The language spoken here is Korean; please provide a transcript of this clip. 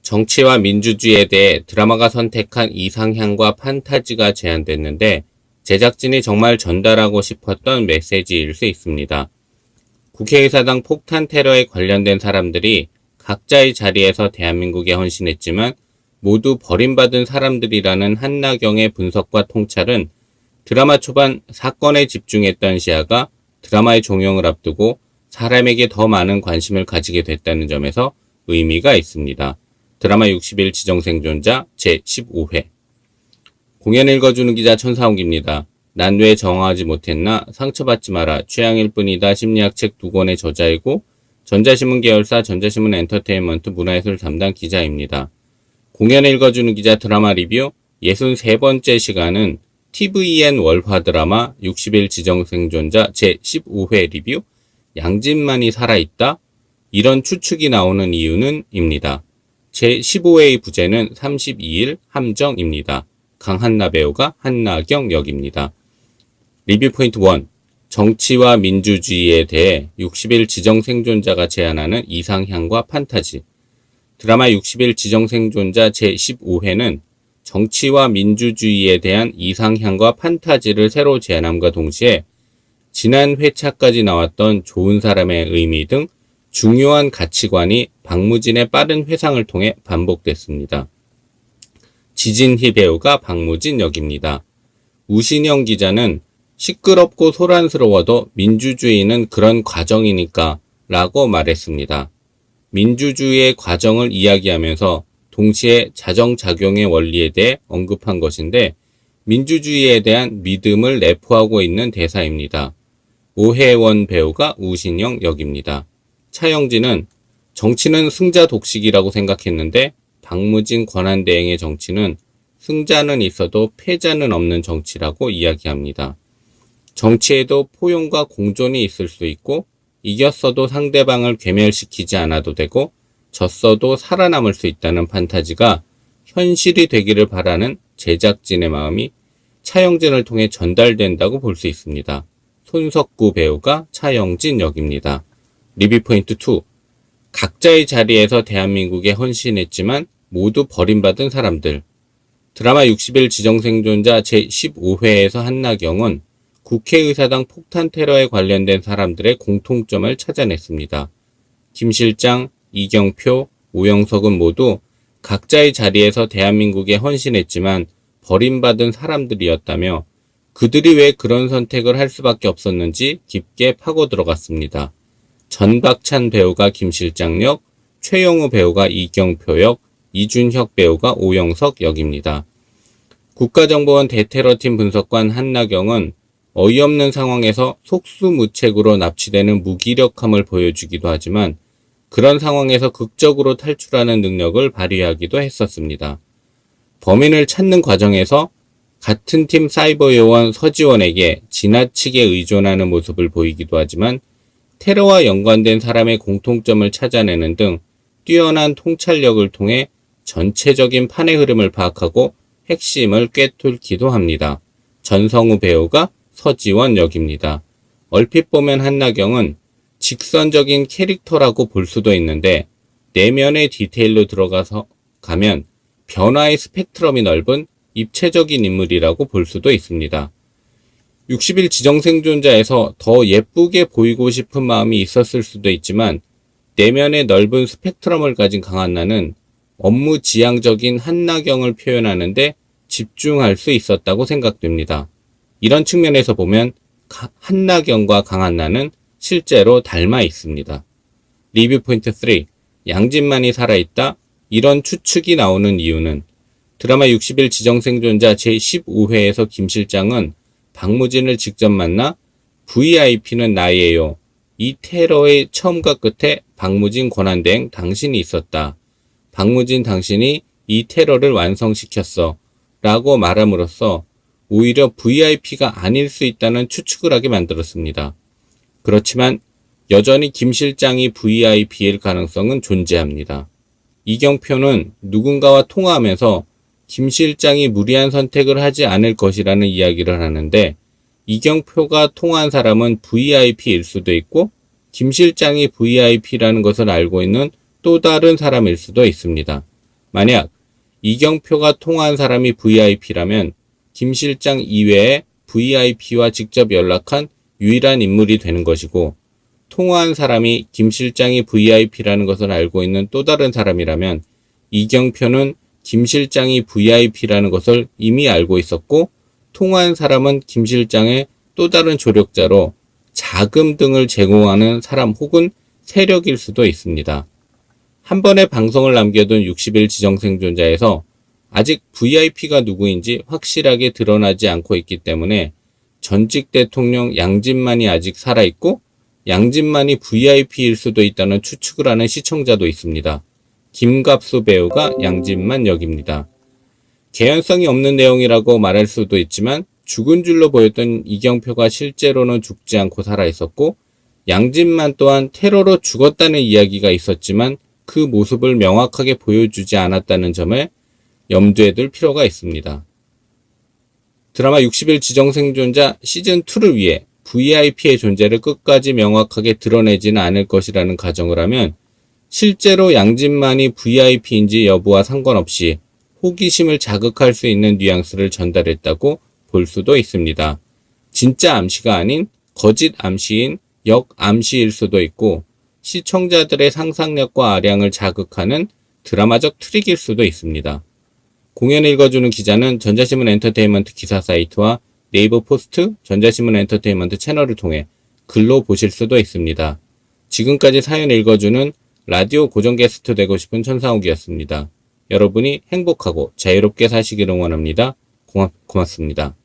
정치와 민주주의에 대해 드라마가 선택한 이상향과 판타지가 제안됐는데 제작진이 정말 전달하고 싶었던 메시지일 수 있습니다. 국회의사당 폭탄 테러에 관련된 사람들이 각자의 자리에서 대한민국에 헌신했지만 모두 버림받은 사람들이라는 한나경의 분석과 통찰은 드라마 초반 사건에 집중했던 시야가 드라마의 종영을 앞두고 사람에게 더 많은 관심을 가지게 됐다는 점에서 의미가 있습니다. 드라마 60일 지정생존자 제15회 공연 읽어주는 기자 천사홍기입니다. 난 왜 정화하지 못했나? 상처받지 마라. 취향일 뿐이다. 심리학 책 2권의 저자이고 전자신문 계열사 전자신문 엔터테인먼트 문화예술 담당 기자입니다. 공연 읽어주는 기자 드라마 리뷰 63번째 시간은 TVN 월화 드라마 60일 지정생존자 제15회 리뷰 양진만이 살아있다? 이런 추측이 나오는 이유는 입니다. 제15회의 부제는 32일 함정입니다. 강한나 배우가 한나경 역입니다. 리뷰 포인트 1. 정치와 민주주의에 대해 60일 지정생존자가 제안하는 이상향과 판타지. 드라마 60일 지정생존자 제15회는 정치와 민주주의에 대한 이상향과 판타지를 새로 제안함과 동시에 지난 회차까지 나왔던 좋은 사람의 의미 등 중요한 가치관이 박무진의 빠른 회상을 통해 반복됐습니다. 지진희 배우가 박무진 역입니다. 우신영 기자는 시끄럽고 소란스러워도 민주주의는 그런 과정이니까 라고 말했습니다. 민주주의의 과정을 이야기하면서 동시에 자정작용의 원리에 대해 언급한 것인데 민주주의에 대한 믿음을 내포하고 있는 대사입니다. 오혜원 배우가 우신영 역입니다. 차영진은 정치는 승자 독식이라고 생각했는데 박무진 권한대행의 정치는 승자는 있어도 패자는 없는 정치라고 이야기합니다. 정치에도 포용과 공존이 있을 수 있고 이겼어도 상대방을 괴멸시키지 않아도 되고 졌어도 살아남을 수 있다는 판타지가 현실이 되기를 바라는 제작진의 마음이 차영진을 통해 전달된다고 볼 수 있습니다. 손석구 배우가 차영진 역입니다. 리뷰 포인트 2. 각자의 자리에서 대한민국에 헌신했지만 모두 버림받은 사람들. 드라마 60일 지정생존자 제15회에서 한나경은 국회의사당 폭탄 테러에 관련된 사람들의 공통점을 찾아냈습니다. 김 실장, 이경표, 오영석은 모두 각자의 자리에서 대한민국에 헌신했지만 버림받은 사람들이었다며 그들이 왜 그런 선택을 할 수밖에 없었는지 깊게 파고 들어갔습니다. 전박찬 배우가 김 실장 역, 최영우 배우가 이경표 역, 이준혁 배우가 오영석 역입니다. 국가정보원 대테러팀 분석관 한나경은 어이없는 상황에서 속수무책으로 납치되는 무기력함을 보여주기도 하지만 그런 상황에서 극적으로 탈출하는 능력을 발휘하기도 했었습니다. 범인을 찾는 과정에서 같은 팀 사이버 요원 서지원에게 지나치게 의존하는 모습을 보이기도 하지만 테러와 연관된 사람의 공통점을 찾아내는 등 뛰어난 통찰력을 통해 전체적인 판의 흐름을 파악하고 핵심을 꿰뚫기도 합니다. 전성우 배우가 서지원 역입니다. 얼핏 보면 한나경은 직선적인 캐릭터라고 볼 수도 있는데 내면의 디테일로 들어가서 가면 변화의 스펙트럼이 넓은 입체적인 인물이라고 볼 수도 있습니다. 60일 지정생존자에서 더 예쁘게 보이고 싶은 마음이 있었을 수도 있지만 내면의 넓은 스펙트럼을 가진 강한나는 업무 지향적인 한나경을 표현하는데 집중할 수 있었다고 생각됩니다. 이런 측면에서 보면 한나경과 강한나는 실제로 닮아 있습니다. 리뷰 포인트 3. 양진만이 살아있다? 이런 추측이 나오는 이유는 드라마 60일 지정생존자 제15회에서 김 실장은 박무진을 직접 만나 VIP는 나예요. 이 테러의 처음과 끝에 박무진 권한대행 당신이 있었다. 박무진 당신이 이 테러를 완성시켰어. 라고 말함으로써 오히려 VIP가 아닐 수 있다는 추측을 하게 만들었습니다. 그렇지만 여전히 김 실장이 VIP일 가능성은 존재합니다. 이경표는 누군가와 통화하면서 김 실장이 무리한 선택을 하지 않을 것이라는 이야기를 하는데 이경표가 통화한 사람은 VIP일 수도 있고 김 실장이 VIP라는 것을 알고 있는 또 다른 사람일 수도 있습니다. 만약 이경표가 통화한 사람이 VIP라면 김 실장 이외에 VIP와 직접 연락한 유일한 인물이 되는 것이고, 통화한 사람이 김 실장이 VIP라는 것을 알고 있는 또 다른 사람이라면 이경표는 김 실장이 VIP라는 것을 이미 알고 있었고, 통화한 사람은 김 실장의 또 다른 조력자로 자금 등을 제공하는 사람 혹은 세력일 수도 있습니다. 한 번의 방송을 남겨둔 60일 지정생존자에서 아직 VIP가 누구인지 확실하게 드러나지 않고 있기 때문에 전직 대통령 양진만이 아직 살아있고 양진만이 VIP일 수도 있다는 추측을 하는 시청자도 있습니다. 김갑수 배우가 양진만 역입니다. 개연성이 없는 내용이라고 말할 수도 있지만 죽은 줄로 보였던 이경표가 실제로는 죽지 않고 살아있었고, 양진만 또한 테러로 죽었다는 이야기가 있었지만 그 모습을 명확하게 보여주지 않았다는 점을 염두에 둘 필요가 있습니다. 드라마 60일 지정생존자 시즌2를 위해 VIP의 존재를 끝까지 명확하게 드러내지는 않을 것이라는 가정을 하면 실제로 양진만이 VIP인지 여부와 상관없이 호기심을 자극할 수 있는 뉘앙스를 전달했다고 볼 수도 있습니다. 진짜 암시가 아닌 거짓 암시인 역 암시일 수도 있고, 시청자들의 상상력과 아량을 자극하는 드라마적 트릭일 수도 있습니다. 공연을 읽어주는 기자는 전자신문 엔터테인먼트 기사 사이트와 네이버 포스트, 전자신문 엔터테인먼트 채널을 통해 글로 보실 수도 있습니다. 지금까지 사연 읽어주는 라디오 고정 게스트 되고 싶은 천상욱이었습니다. 여러분이 행복하고 자유롭게 사시기를 응원합니다. 고맙습니다.